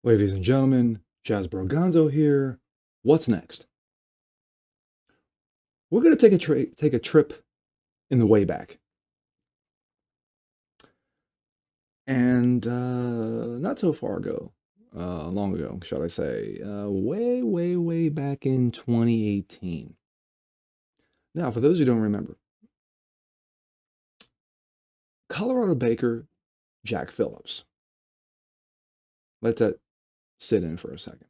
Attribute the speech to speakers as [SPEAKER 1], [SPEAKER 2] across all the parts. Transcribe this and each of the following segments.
[SPEAKER 1] Ladies and gentlemen, Jazz Broganzo here. What's next? We're going to take a trip in the way back. And not so far ago, long ago, shall I say, way back in 2018. Now, for those who don't remember, Colorado baker Jack Phillips. Let that sit in for a second.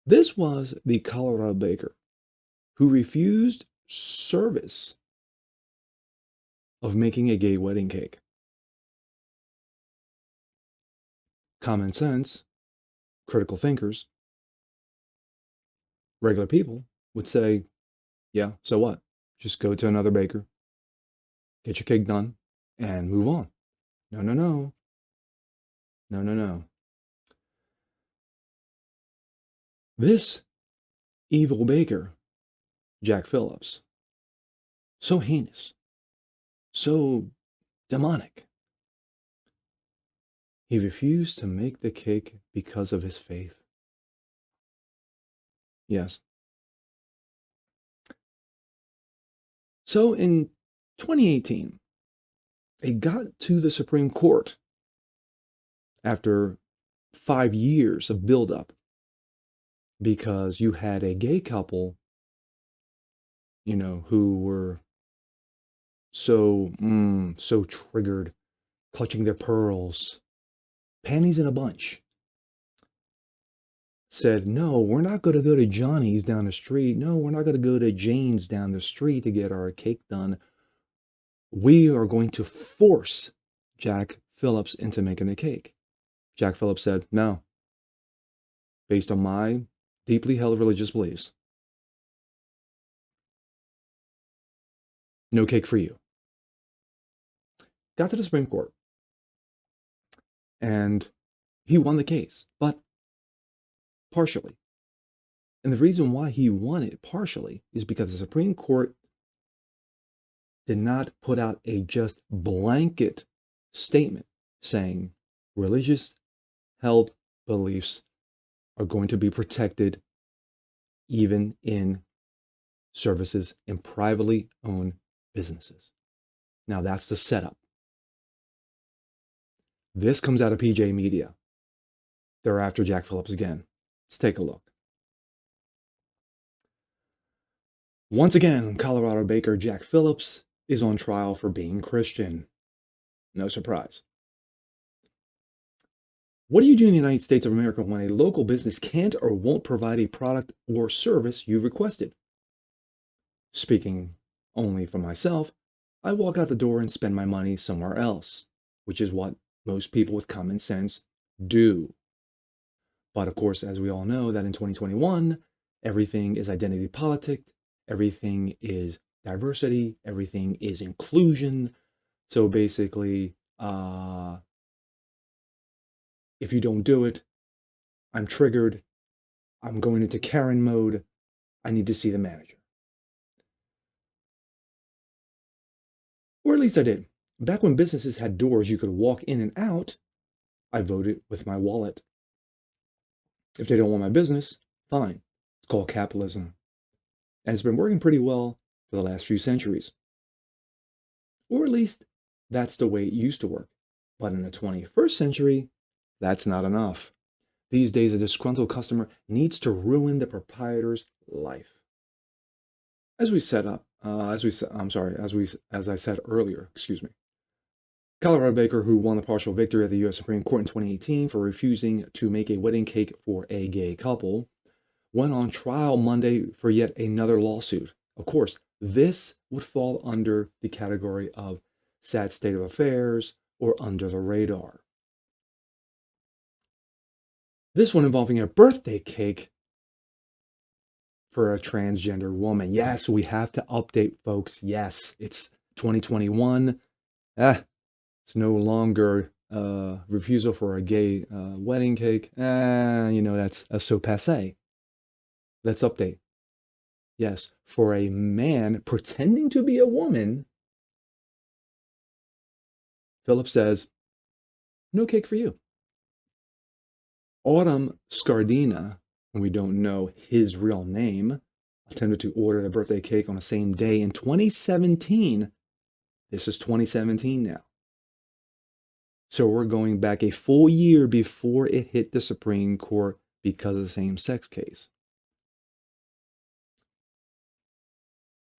[SPEAKER 1] This was the Colorado baker who refused service of making a gay wedding cake. Common sense, critical thinkers, regular people would say, yeah, so what? Just go to another baker, get your cake done, and move on. No, no, no. No, no, no. This evil baker, Jack Phillips, so heinous, so demonic. He refused to make the cake because of his faith. Yes. So in 2018, it got to the Supreme Court after 5 years of buildup because you had a gay couple, who were so triggered, clutching their pearls, panties in a bunch, said, no, we're not going to go to Johnny's down the street. No, we're not going to go to Jane's down the street to get our cake done. We are going to force Jack Phillips into making a cake. Jack Phillips said, no, based on my deeply held religious beliefs, no cake for you. Got to the Supreme Court, and he won the case, but partially. And the reason why he won it partially is because the Supreme Court did not put out a just blanket statement saying religious held beliefs are going to be protected even in services in privately owned businesses. Now that's the setup. This comes out of PJ Media. They're after Jack Phillips again. Let's take a look. Once again, Colorado baker Jack Phillips is on trial for being Christian. No surprise. What do you do in the United States of America when a local business can't or won't provide a product or service you requested? Speaking only for myself, I walk out the door and spend my money somewhere else, which is what most people with common sense do. But of course, as we all know, that in 2021, everything is identity politics, everything is diversity, everything is inclusion. So basically, if you don't do it, I'm triggered. I'm going into Karen mode. I need to see the manager. Or at least I did. Back when businesses had doors you could walk in and out, I voted with my wallet. If they don't want my business, fine. It's called capitalism. And it's been working pretty well for the last few centuries. Or at least that's the way it used to work. But in the 21st century, that's not enough. These days, a disgruntled customer needs to ruin the proprietor's life. As we set up, as I said earlier, excuse me. Colorado baker who won the partial victory at the U.S. Supreme Court in 2018 for refusing to make a wedding cake for a gay couple went on trial Monday for yet another lawsuit. Of course, this would fall under the category of sad state of affairs or under the radar. This one involving a birthday cake for a transgender woman. Yes, we have to update, folks. Yes, it's 2021. It's no longer refusal for a gay wedding cake. That's so passé. Let's update. Yes, for a man pretending to be a woman, Philip says, no cake for you. Autumn Scardina, and we don't know his real name, attempted to order the birthday cake on the same day in 2017. This is 2017 now. So we're going back a full year before it hit the Supreme Court because of the same-sex case.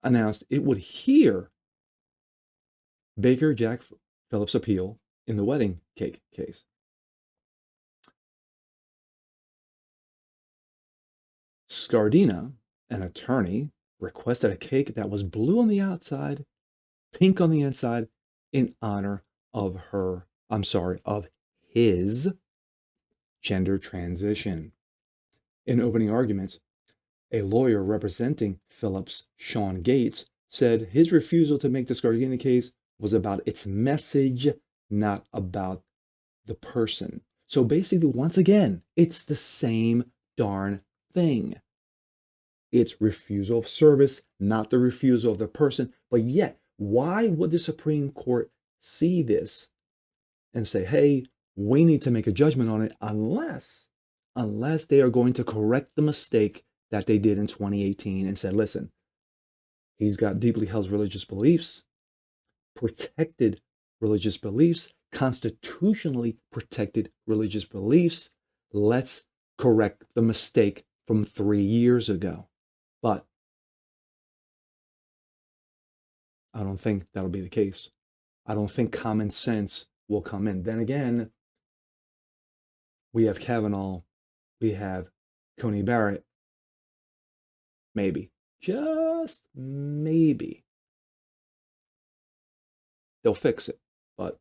[SPEAKER 1] Announced it would hear Baker Jack Phillips' appeal in the wedding cake case. Scardina, an attorney, requested a cake that was blue on the outside, pink on the inside, in honor of of his gender transition. In opening arguments, a lawyer representing Phillips, Sean Gates, said his refusal to make the Scardina case was about its message, not about the person. So basically, once again, it's the same darn thing. It's refusal of service, not the refusal of the person. But yet, why would the Supreme Court see this and say, hey, we need to make a judgment on it unless they are going to correct the mistake that they did in 2018 and said, listen, he's got deeply held religious beliefs, protected religious beliefs, constitutionally protected religious beliefs. Let's correct the mistake from 3 years ago. But I don't think that'll be the case. I don't think common sense will come in. Then again, we have Kavanaugh, we have Coney Barrett. Maybe, just maybe, they'll fix it. But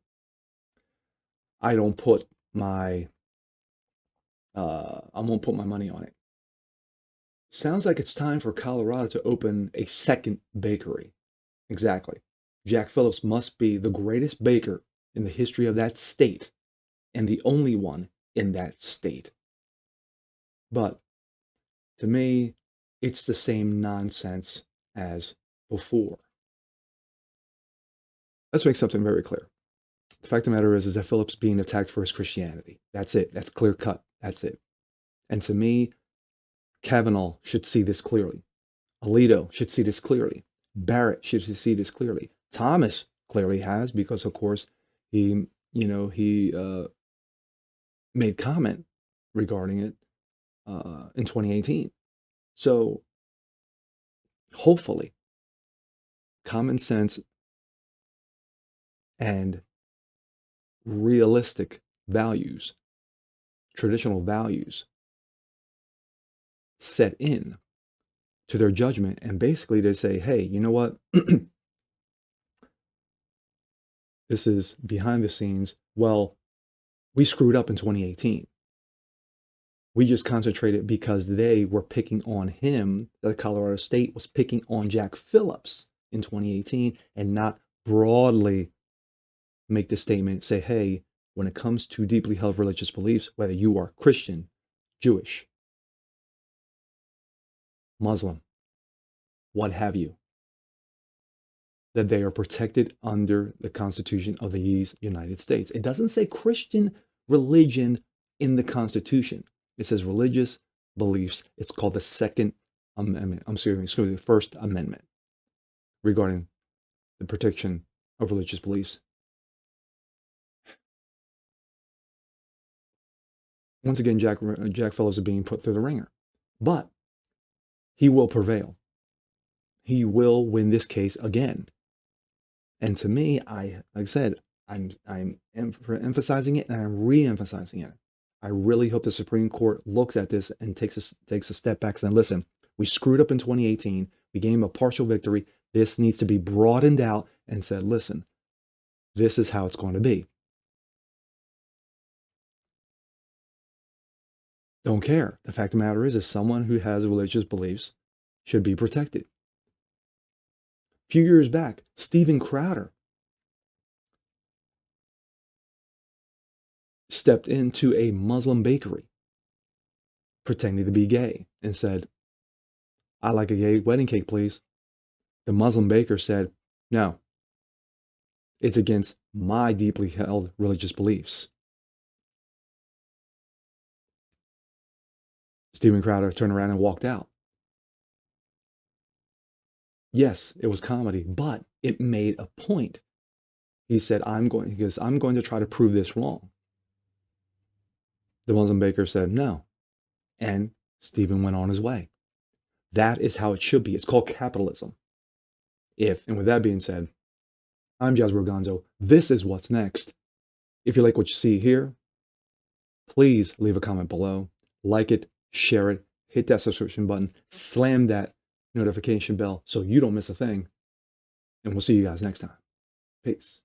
[SPEAKER 1] I don't put my I won't put my money on it. Sounds like it's time for Colorado to open a second bakery. Exactly. Jack Phillips must be the greatest baker in the history of that state and the only one in that state. But to me, it's the same nonsense as before. Let's make something very clear. The fact of the matter is that Phillips being attacked for his Christianity. That's it. That's clear cut. That's it. And to me, Kavanaugh should see this clearly. Alito should see this clearly. Barrett should see this clearly. Thomas clearly has, because of course he made comment regarding it in 2018. So hopefully, common sense and realistic values, traditional values, set in to their judgment, and basically they say, hey, you know what? This is behind the scenes. Well, we screwed up in 2018. We just concentrated because they were picking on him. The Colorado State was picking on Jack Phillips in 2018 and not broadly make the statement, say, hey, when it comes to deeply held religious beliefs, whether you are Christian, Jewish, Muslim, what have you, that they are protected under the Constitution of these United States. It doesn't say Christian religion in the Constitution. It says religious beliefs. It's called the Second Amendment. Excuse me, the First Amendment regarding the protection of religious beliefs. Once again, Jack Phillips is being put through the ringer, but he will prevail. He will win this case again. And to me, like I said, I'm emphasizing it and I'm re-emphasizing it. I really hope the Supreme Court looks at this and takes a step back and says, listen, we screwed up in 2018. We gave him a partial victory. This needs to be broadened out and said, listen, this is how it's going to be. Don't care. The fact of the matter is someone who has religious beliefs should be protected. A few years back, Steven Crowder stepped into a Muslim bakery pretending to be gay and said, I like a gay wedding cake, please. The Muslim baker said, no, it's against my deeply held religious beliefs. Steven Crowder turned around and walked out. Yes, it was comedy, but it made a point. He said, I'm going to try to prove this wrong. The Muslim baker said, no. And Stephen went on his way. That is how it should be. It's called capitalism. And with that being said, I'm Jasper Gonzo. This is what's next. If you like what you see here, please leave a comment below, like it, share it, hit that subscription button, slam that notification bell so you don't miss a thing. And we'll see you guys next time. Peace.